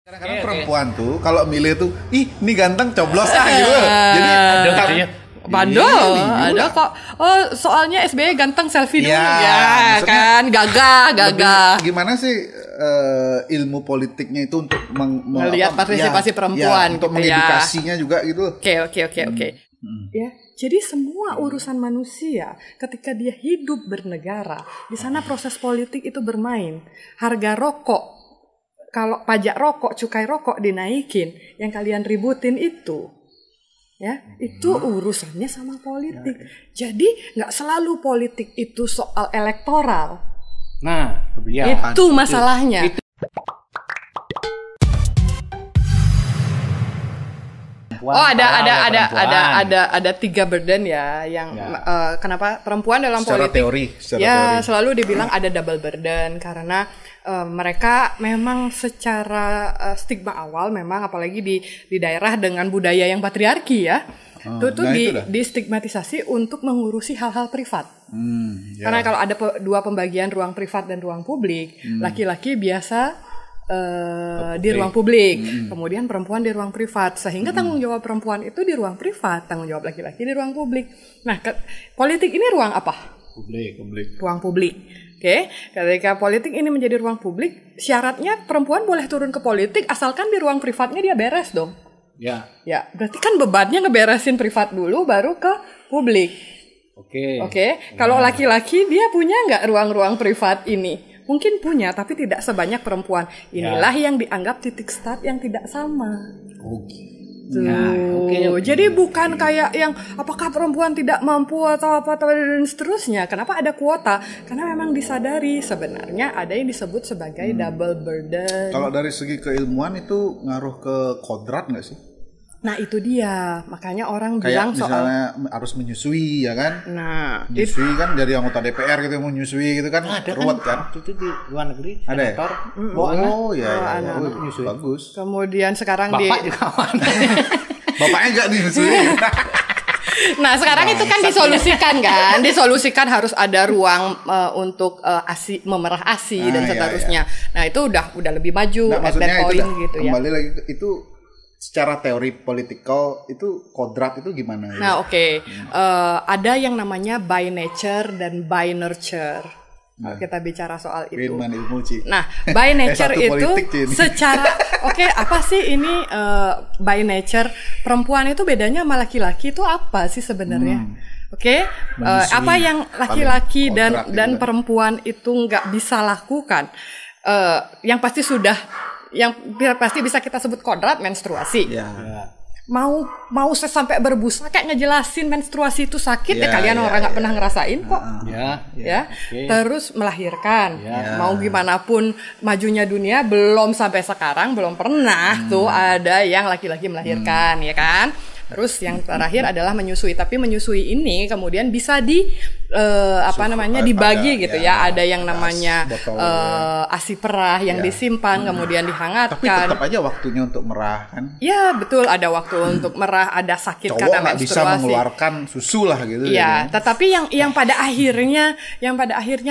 Kadang-kadang perempuan tuh kalau milih tuh, ih ini ganteng coblos gitu. Jadi ada katanya. Bandel, ada kok. Oh, soalnya SBY ganteng selfie dulu ya kan, gagah. Gimana sih ilmu politiknya itu untuk melihat partisipasi perempuan untuk gitu mengedukasinya juga gitu. Oke. Ya, jadi semua urusan manusia ketika dia hidup bernegara, di sana proses politik itu bermain. Harga rokok, kalau pajak rokok, cukai rokok dinaikin, yang kalian ributin itu, ya itu urusannya sama politik. Jadi nggak selalu politik itu soal elektoral. Nah, itu masalahnya. Ada 3 burden ya yang kenapa perempuan dalam secara politik teori. Selalu dibilang ada double burden karena mereka memang secara stigma awal memang apalagi di daerah dengan budaya yang patriarki ya. Itu distigmatisasi untuk mengurusi hal-hal privat. Karena kalau ada dua pembagian ruang privat dan ruang publik, laki-laki biasa di ruang publik, kemudian perempuan di ruang privat, sehingga tanggung jawab perempuan itu di ruang privat, tanggung jawab laki-laki di ruang publik. Nah, politik ini ruang apa? Publik. Ruang publik. Oke, ketika politik ini menjadi ruang publik, syaratnya perempuan boleh turun ke politik asalkan di ruang privatnya dia beres dong. Ya, berarti kan bebannya ngeberesin privat dulu baru ke publik. Oke. Kalau laki-laki dia punya nggak ruang-ruang privat ini? Mungkin punya, tapi tidak sebanyak perempuan. Inilah yang dianggap titik start yang tidak sama. Jadi bukan kayak yang apakah perempuan tidak mampu atau apa dan seterusnya. Kenapa ada kuota? Karena memang disadari sebenarnya ada yang disebut sebagai double burden. Kalau dari segi keilmuan itu ngaruh ke kodrat nggak sih? Nah itu dia, makanya orang kayak bilang misalnya harus menyusui ya kan? Nah, menyusui kan jadi anggota DPR gitu menyusui gitu kan ruwet kan? Itu di luar negeri ada ya? Menyusui. Bagus. Kemudian sekarang Bapak juga mana? Bapaknya nggak menyusui. Nah sekarang itu kan disolusikan harus ada ruang untuk memerah ASI dan seterusnya. Nah itu udah lebih maju. Nah, maksudnya itu gitu ya. Kembali lagi itu secara teori politikal itu kodrat itu gimana? Nah ada yang namanya by nature dan by nurture. Kalau kita bicara soal itu. Nah by nature itu secara apa sih ini by nature perempuan itu bedanya sama laki-laki itu apa sih sebenarnya? Apa yang laki-laki dan perempuan itu nggak bisa lakukan? Yang pasti bisa kita sebut kodrat menstruasi. Mau sampai berbusa kayak ngejelasin menstruasi itu sakit kalian orang nggak pernah ngerasain kok. Terus melahirkan. Mau gimana pun majunya dunia belum sampai sekarang belum pernah tuh ada yang laki-laki melahirkan ya kan. Terus yang terakhir adalah menyusui, tapi menyusui ini kemudian bisa dibagi gitu ya. Ada yang namanya ASI perah yang disimpan kemudian dihangatkan. Tapi tetap aja waktunya untuk merah kan? Ya betul, ada waktu untuk merah, ada sakit cowok karena menstruasi. Cowok nggak bisa mengeluarkan susu lah gitu. Ya, tetapi yang pada akhirnya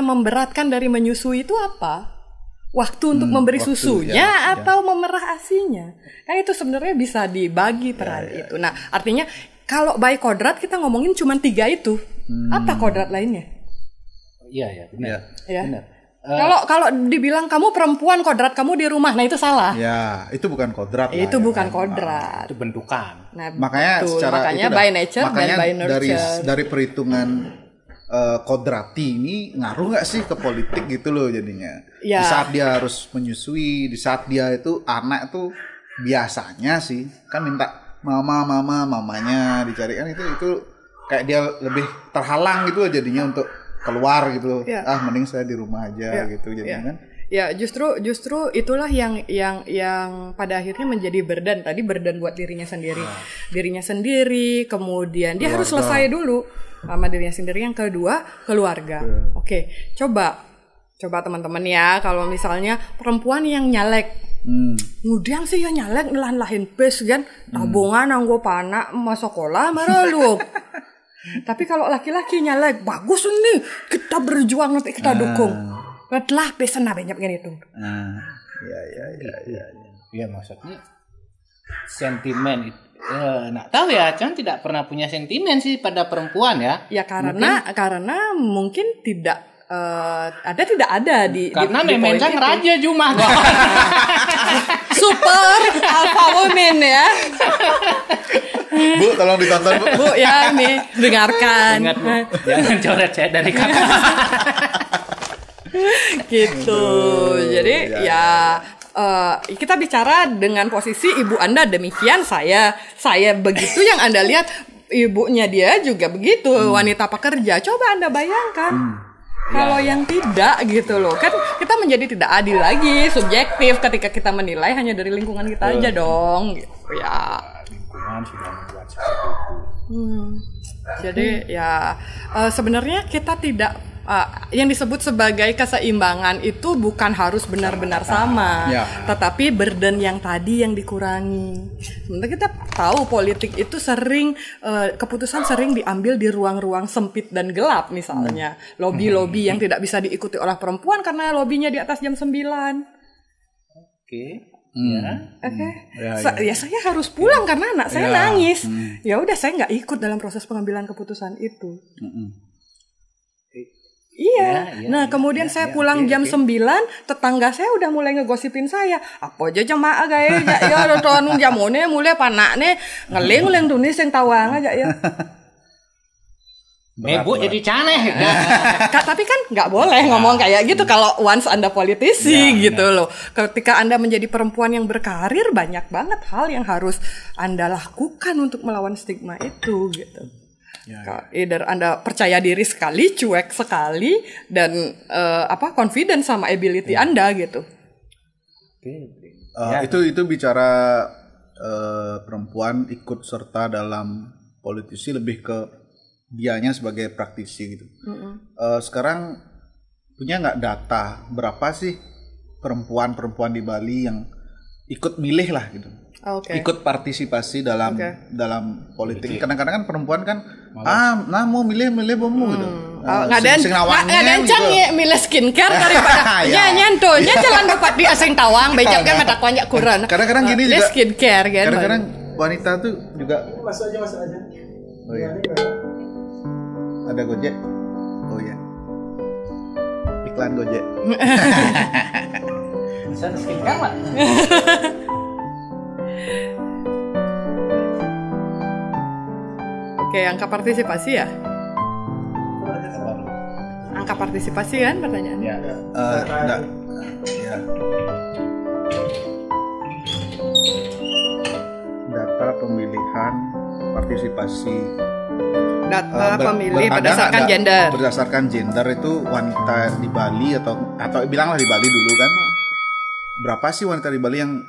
memberatkan dari menyusui itu apa? Waktu untuk memberi susunya atau memerah ASInya. Kan itu sebenarnya bisa dibagi peran itu. Nah, artinya kalau by kodrat kita ngomongin cuma 3 itu. Apa kodrat lainnya? Iya, benar. Benar. Kalau dibilang kamu perempuan kodrat kamu di rumah, nah itu salah. Ya, itu bukan kodrat. Itu bukan kodrat. Itu bentukan. Nah, makanya by nature dan by nurture. Dari perhitungan kodrati ini ngaruh nggak sih ke politik gitu loh jadinya. Di saat dia harus menyusui, di saat dia itu anak tuh biasanya sih kan minta mamanya dicarikan itu kayak dia lebih terhalang gitu loh jadinya untuk keluar gitu. Mending saya di rumah aja gitu jadinya kan. Ya justru itulah yang pada akhirnya menjadi burden. Tadi burden buat dirinya sendiri, kemudian dia harus selesai dulu sama dirinya sendiri. Yang kedua keluarga. Coba teman-teman ya, kalau misalnya perempuan yang nyalek, kemudian sih ya nyalek lahin pes kan, tabungan anggo panak mas sekolah maraluk. Tapi kalau laki-laki nyalek, bagus nih, kita berjuang nanti kita dukung. Lah pesen apa banyak itu. Ya maksudnya sentimen itu nggak tahu ya, cuman tidak pernah punya sentimen sih pada perempuan ya. Ya karena mungkin tidak tidak ada di karena di memang raja Jumah super alpha woman ya. Bu, tolong ditonton Bu. Bu ya nih dengarkan. Ingat, Bu, jangan coret saya dari kakak. Gitu. Jadi ya kita bicara dengan posisi ibu Anda demikian, saya begitu, yang Anda lihat ibunya dia juga begitu, wanita pekerja. Coba Anda bayangkan. Kalau yang tidak gitu loh, kan kita menjadi tidak adil lagi, subjektif ketika kita menilai hanya dari lingkungan kita aja dong, gitu ya. Lingkungan sudah membuat seperti itu. Jadi ya sebenarnya kita tidak yang disebut sebagai keseimbangan itu bukan harus benar-benar sama, tetapi burden yang tadi yang dikurangi. Sebenarnya kita tahu politik itu sering keputusan sering diambil di ruang-ruang sempit dan gelap, misalnya lobby-lobby yang tidak bisa diikuti oleh perempuan karena lobbynya di atas jam 9. Ya saya harus pulang karena anak saya nangis. Ya udah, saya nggak ikut dalam proses pengambilan keputusan itu. Kemudian saya pulang jam 9, tetangga saya udah mulai ngegosipin saya. Apa aja jemaah gaya ya ton jamone mulai panakne ngeling tunis yang tawang aja ya. Bu jadi caneh. Tapi kan nggak boleh ngomong kayak gitu kalau once Anda politisi gitu loh. Ketika Anda menjadi perempuan yang berkarir, banyak banget hal yang harus Anda lakukan untuk melawan stigma itu gitu. Either Anda percaya diri sekali, cuek sekali, dan confident sama ability Anda gitu. Itu bicara perempuan ikut serta dalam politisi, lebih ke dianya sebagai praktisi gitu. Sekarang punya nggak data berapa sih perempuan di Bali yang ikut milih lah gitu? Ikut partisipasi dalam politik. Kadang-kadang kan perempuan kan mau milih bomu gitu. Nggak ada yang milih skincare daripada nyentuhnya jalan dapat di asing tawang bejak kan mata banyak kurang. Kadang-kadang gini juga skincare kan. Kadang-kadang wanita tuh juga masuk aja. Oh iya. Ada Gojek. Oh iya. Iklan Gojek. Bisa skincare lah. Oke, angka partisipasi ya? Angka partisipasi kan pertanyaannya? Enggak. Ya. Data pemilihan partisipasi. Data pemilih berdasarkan gender. Berdasarkan gender itu wanita di Bali atau bilanglah di Bali dulu kan. Berapa sih wanita di Bali yang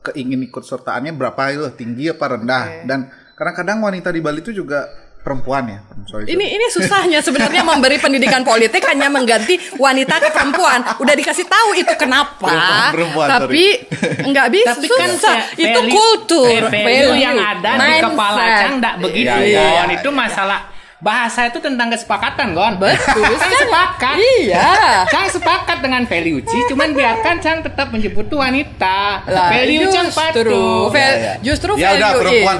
keingin ikut sertaannya, berapa itu, tinggi apa rendah? Dan kadang-kadang wanita di Bali itu juga perempuan ya. Ini susahnya sebenarnya memberi pendidikan politik hanya mengganti wanita ke perempuan. Udah dikasih tahu itu kenapa, tapi nggak bisa. Tapi kan itu kultur, value yang ada di kepala Cang nggak begitu. Itu masalah. Bahasa itu tentang kesepakatan, Gon. Betul. Cang sepakat. Iya. Cang sepakat dengan value Ci, cuman biarkan Cang tetap menyebut wanita. Value Cang patuh. Justru ya value udah, perempuan.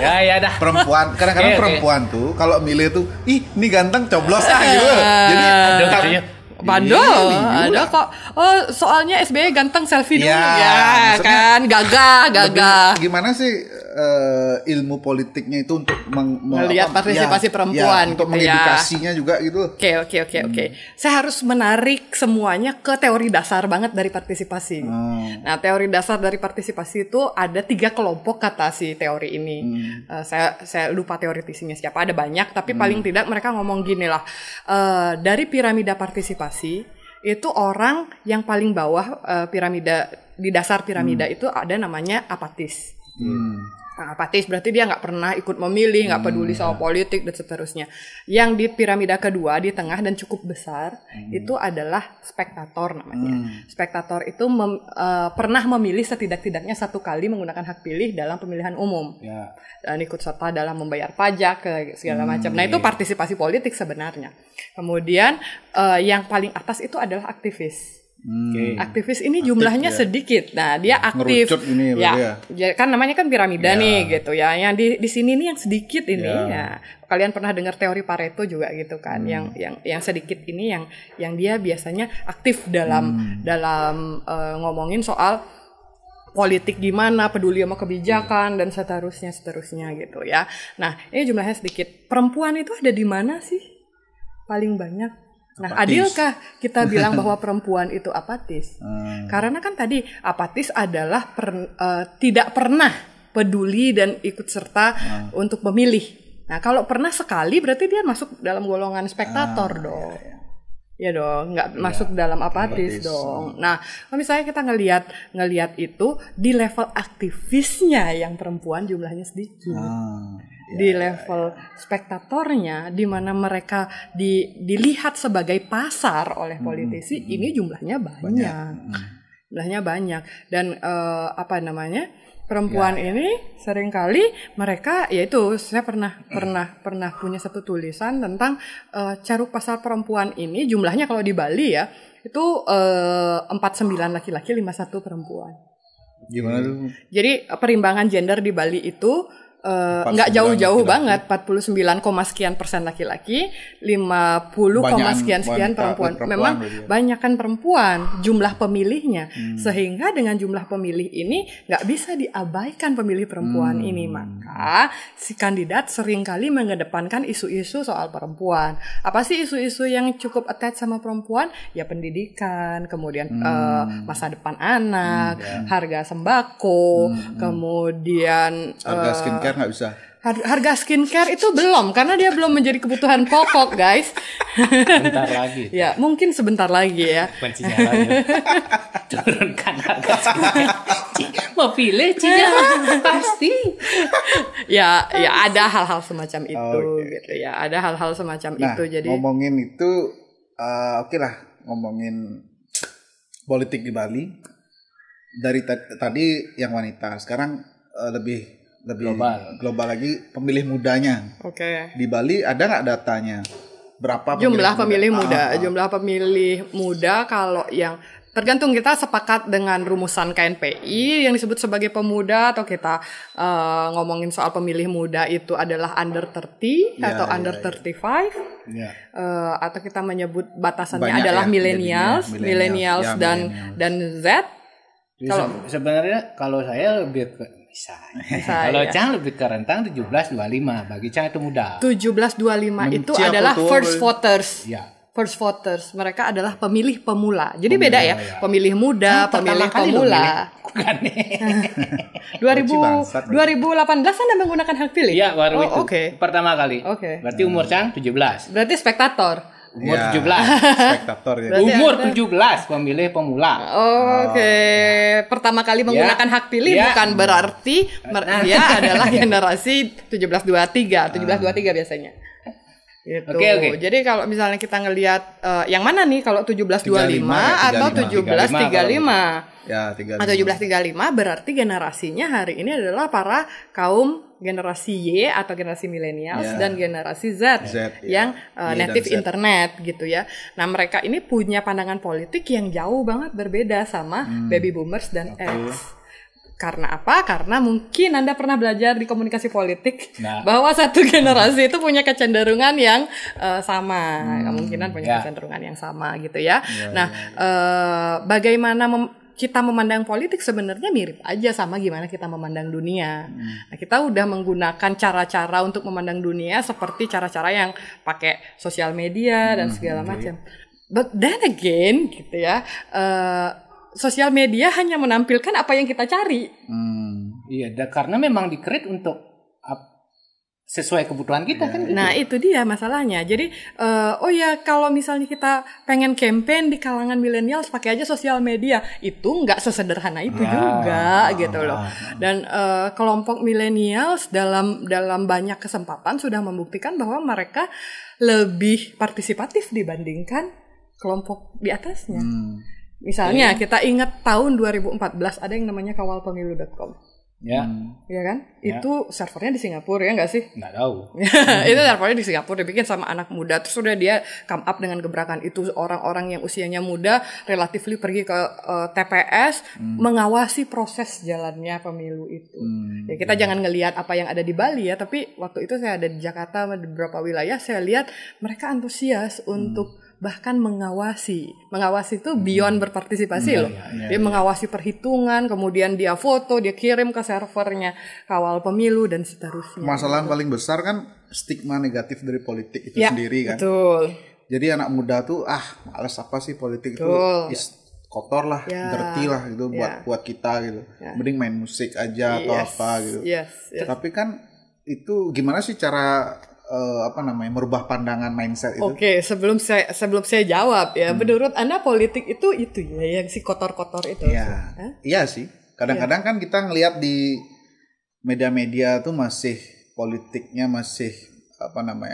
Ya dah. Perempuan. Kadang-kadang perempuan tuh kalau milih tuh, ini ganteng coblos gitu. Jadi bandel, ada kok. Oh, soalnya SBY ganteng selfie dulu ya kan, gagah. Gimana sih ilmu politiknya itu untuk melihat partisipasi perempuan untuk gitu mengedukasinya juga gitu. Oke. Saya harus menarik semuanya ke teori dasar banget dari partisipasi. Nah, teori dasar dari partisipasi itu ada 3 kelompok kata si teori ini. Saya lupa teoretisinya siapa, ada banyak, tapi paling tidak mereka ngomong gini lah. Dari piramida partisipasi itu orang yang paling bawah piramida, di dasar piramida itu ada namanya apatis. Apatis berarti dia nggak pernah ikut memilih, nggak peduli soal politik dan seterusnya. Yang di piramida kedua di tengah dan cukup besar itu adalah spektator namanya. Spektator itu pernah memilih setidak-tidaknya 1 kali menggunakan hak pilih dalam pemilihan umum dan ikut serta dalam membayar pajak ke segala macam. Nah itu partisipasi politik sebenarnya. Kemudian yang paling atas itu adalah aktivis. Aktivis ini jumlahnya sedikit. Nah, dia aktif. Ini, ya, kan namanya kan piramida nih gitu ya. Yang di sini nih yang sedikit ini ya. Kalian pernah dengar teori Pareto juga gitu kan. Yang sedikit ini yang dia biasanya aktif dalam ngomongin soal politik gimana, peduli sama kebijakan dan seterusnya gitu ya. Nah, ini jumlahnya sedikit. Perempuan itu ada di mana sih? Paling banyak. Nah, adilkah kita bilang bahwa perempuan itu apatis? Karena kan tadi apatis adalah tidak pernah peduli dan ikut serta untuk memilih. Nah, kalau pernah sekali berarti dia masuk dalam golongan spektator dong. Ya dong, nggak masuk dalam apatis dong. Nah, kalau misalnya kita ngelihat itu di level aktivisnya yang perempuan jumlahnya sedikit. Di level spektatornya, di mana mereka dilihat sebagai pasar oleh politisi, ini jumlahnya banyak. Jumlahnya banyak. Dan perempuan ini seringkali mereka, yaitu saya pernah punya satu tulisan tentang ceruk pasar perempuan ini, jumlahnya kalau di Bali ya itu 49 laki-laki 51 perempuan. Gimana tuh? Jadi perimbangan gender di Bali itu nggak jauh-jauh banget, 49, sekian persen laki-laki, 50, sekian perempuan. Memang banyak kan perempuan jumlah pemilihnya, sehingga dengan jumlah pemilih ini nggak bisa diabaikan pemilih perempuan ini. Maka si kandidat seringkali mengedepankan isu-isu soal perempuan. Apa sih isu-isu yang cukup attach sama perempuan? Ya pendidikan, kemudian masa depan anak, harga sembako, kemudian harga skincare nggak bisa. Harga skincare itu belum, karena dia belum menjadi kebutuhan pokok, guys. Sebentar lagi. Ya, mungkin sebentar lagi ya. Kuncinya lagi. Turunkan harga skincare. Mau pilih Cina pasti. Ya ada hal-hal semacam itu gitu ya. Ada hal-hal semacam itu. Jadi ngomongin itu oke lah, ngomongin politik di Bali. Dari tadi yang wanita, sekarang lebih global lagi pemilih mudanya. Di Bali ada nggak datanya? Berapa jumlah pemilih muda? Jumlah pemilih muda kalau yang tergantung, kita sepakat dengan rumusan KNPI yang disebut sebagai pemuda, atau kita ngomongin soal pemilih muda itu adalah under 30 atau under 35. Atau kita menyebut batasannya adalah millennials dan Z. Kalau sebenarnya kalau saya lebih ke kalau Cang lebih ke rentang 17-25, bagi Cang itu muda. 17-25 itu adalah first voters. First voters, mereka adalah pemilih pemula. Jadi beda ya, pemilih muda, pemilih pemula. 2018 Anda menggunakan hak pilih? Iya, baru itu. Pertama kali. Berarti umur Cang 17. Berarti spektator. Umur 17. Spektator ya. Umur 17 pemilih pemula. Pertama kali menggunakan hak pilih bukan berarti dia adalah generasi 17-23 biasanya. Gitu. Jadi kalau misalnya kita ngelihat yang mana nih, kalau 17-25 atau 17-35. Ya, 35. Atau 17-35 berarti generasinya hari ini adalah para kaum generasi Y atau generasi millennials dan generasi Z yang native internet gitu ya. Nah, mereka ini punya pandangan politik yang jauh banget berbeda sama baby boomers dan X. Karena apa? Karena mungkin Anda pernah belajar di komunikasi politik bahwa satu generasi itu punya kecenderungan yang sama, kemungkinan punya kecenderungan yang sama gitu ya. Bagaimana kita memandang politik sebenarnya mirip aja sama gimana kita memandang dunia. Nah, kita udah menggunakan cara-cara untuk memandang dunia seperti cara-cara yang pakai sosial media dan segala macam. But then again, gitu ya, sosial media hanya menampilkan apa yang kita cari. Iya, karena memang di-create untuk sesuai kebutuhan kita kan. Nah itu dia masalahnya. Jadi kalau misalnya kita pengen campaign di kalangan milenial pakai aja sosial media, itu nggak sesederhana itu juga gitu loh. Dan kelompok milenials dalam banyak kesempatan sudah membuktikan bahwa mereka lebih partisipatif dibandingkan kelompok di atasnya. Misalnya kita ingat tahun 2014 ada yang namanya kawalpemilu.com. Ya kan? Itu servernya di Singapura ya nggak sih? Nggak tahu. Itu servernya di Singapura, dibikin sama anak muda. Terus udah dia come up dengan gebrakan itu, orang-orang yang usianya muda relatifly pergi ke TPS mengawasi proses jalannya pemilu itu. Ya kita jangan ngelihat apa yang ada di Bali ya, tapi waktu itu saya ada di Jakarta di beberapa wilayah, saya lihat mereka antusias untuk bahkan mengawasi itu beyond berpartisipasi loh. Dia mengawasi perhitungan, kemudian dia foto, dia kirim ke servernya, kawal pemilu dan seterusnya. Masalah paling besar kan stigma negatif dari politik itu sendiri kan. Betul. Jadi anak muda tuh males apa sih politik itu, kotor lah, dirty lah gitu buat kita gitu. Mending main musik aja atau apa gitu. Tapi kan itu gimana sih cara merubah pandangan mindset itu? Oke, sebelum saya jawab ya, menurut Anda politik itu ya yang si kotor-kotor itu? Iya sih. Kadang-kadang kan kita ngelihat di media-media tuh masih politiknya masih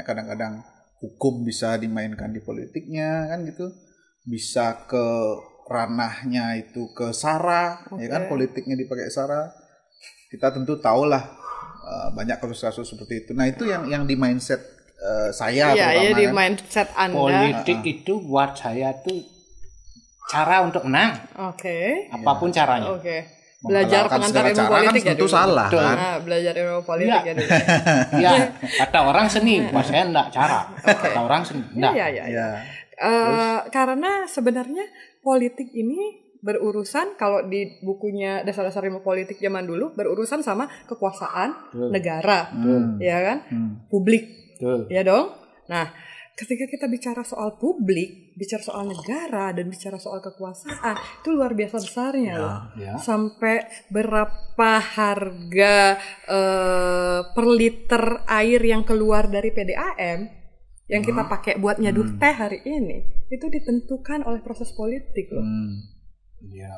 kadang-kadang hukum bisa dimainkan di politiknya kan gitu. Bisa ke ranahnya itu ke SARA, ya kan, politiknya dipakai SARA. Kita tentu tahulah banyak kasus-kasus seperti itu. Nah itu yang di mindset saya terutama. Iya, di mindset Anda. Politik itu buat saya tuh cara untuk menang. Apapun caranya. Belajar pengantar ilmu politik kan tentu salah kan. Belajar ilmu politik ya. Iya, kata orang seni, pas saya enggak cara. Kata orang seni, enggak. Iya. Karena sebenarnya politik ini berurusan, kalau di bukunya Dasar-Dasar Ilmu Politik zaman dulu, berurusan sama kekuasaan negara, ya kan, publik, ya dong. Nah, ketika kita bicara soal publik, bicara soal negara, dan bicara soal kekuasaan, itu luar biasa besarnya loh. Sampai berapa harga per liter air yang keluar dari PDAM yang kita pakai buat nyaduh teh hari ini, itu ditentukan oleh proses politik loh.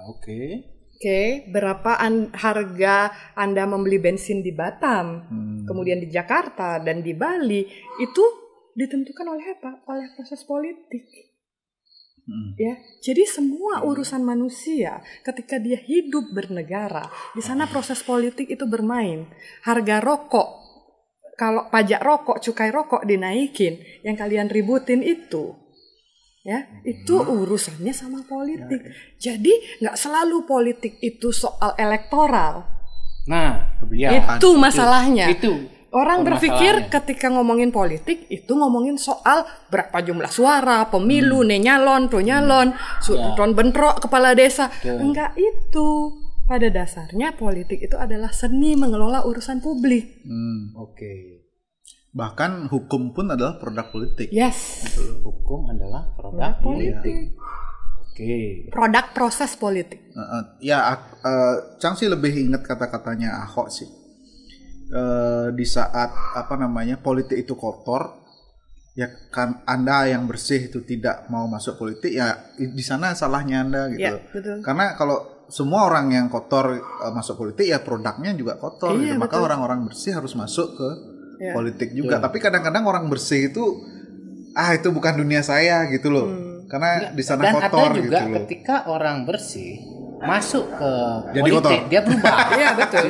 Oke, berapa harga Anda membeli bensin di Batam, kemudian di Jakarta dan di Bali, itu ditentukan oleh apa? Oleh proses politik. Ya, jadi semua urusan manusia ketika dia hidup bernegara, di sana proses politik itu bermain. Harga rokok, kalau pajak rokok, cukai rokok dinaikin, yang kalian ributin itu, ya, itu urusannya sama politik. Jadi nggak selalu politik itu soal elektoral. Nah, itu masalahnya. Itu orang berpikir ketika ngomongin politik itu ngomongin soal berapa jumlah suara, pemilu, nyalon, ron bentrok kepala desa. Enggak itu. Pada dasarnya politik itu adalah seni mengelola urusan publik. Bahkan hukum pun adalah produk politik. Yes. Hukum adalah produk politik. Produk proses politik. Chang sih lebih ingat kata-katanya Ahok sih. Di saat politik itu kotor, ya kan Anda yang bersih itu tidak mau masuk politik, ya di sana salahnya Anda gitu. Betul. Karena kalau semua orang yang kotor masuk politik, ya produknya juga kotor gitu. Maka orang-orang bersih harus masuk ke politik juga. Tapi kadang-kadang orang bersih itu itu bukan dunia saya gitu loh. Karena di sana kotor ada juga gitu loh. Ketika orang bersih masuk ke jadi politik, kotor. dia berubah. Iya, betul.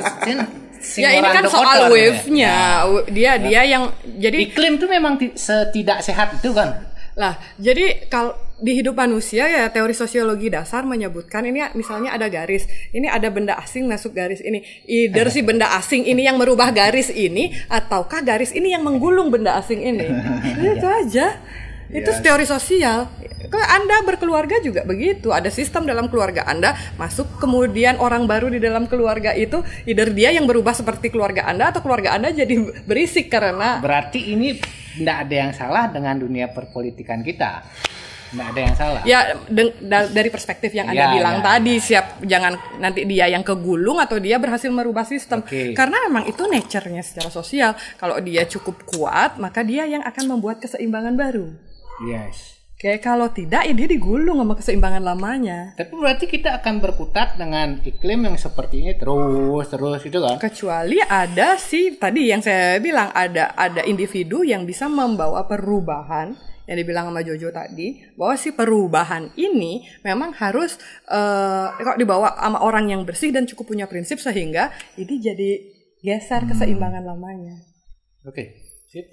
Ya ini kan soal wave-nya. Dia yang jadi iklim tuh memang tidak sehat itu kan. Lah, jadi kalau di hidup manusia ya teori sosiologi dasar menyebutkan ini misalnya ada garis, ini ada benda asing masuk garis ini. Either si benda asing ini yang merubah garis ini ataukah garis ini yang menggulung benda asing ini. Itu aja. Itu teori sosial. Kalau Anda berkeluarga juga begitu. Ada sistem dalam keluarga Anda masuk, kemudian orang baru di dalam keluarga itu, either dia yang berubah seperti keluarga Anda atau keluarga Anda jadi berisik karena. Berarti ini tidak ada yang salah dengan dunia perpolitikan kita. Tidak ada yang salah. Ya dari perspektif yang Anda bilang tadi, jangan nanti dia yang kegulung atau dia berhasil merubah sistem. Karena memang itu nature-nya secara sosial. Kalau dia cukup kuat, maka dia yang akan membuat keseimbangan baru. Yes. Kalau tidak, ya dia digulung sama keseimbangan lamanya. Tapi berarti kita akan berkutat dengan iklim yang seperti ini terus itu kan? Kecuali ada tadi yang saya bilang ada individu yang bisa membawa perubahan yang dibilang sama Jojo tadi, bahwa si perubahan ini memang harus kok dibawa sama orang yang bersih dan cukup punya prinsip sehingga ini jadi geser keseimbangan lamanya. Oke, sip.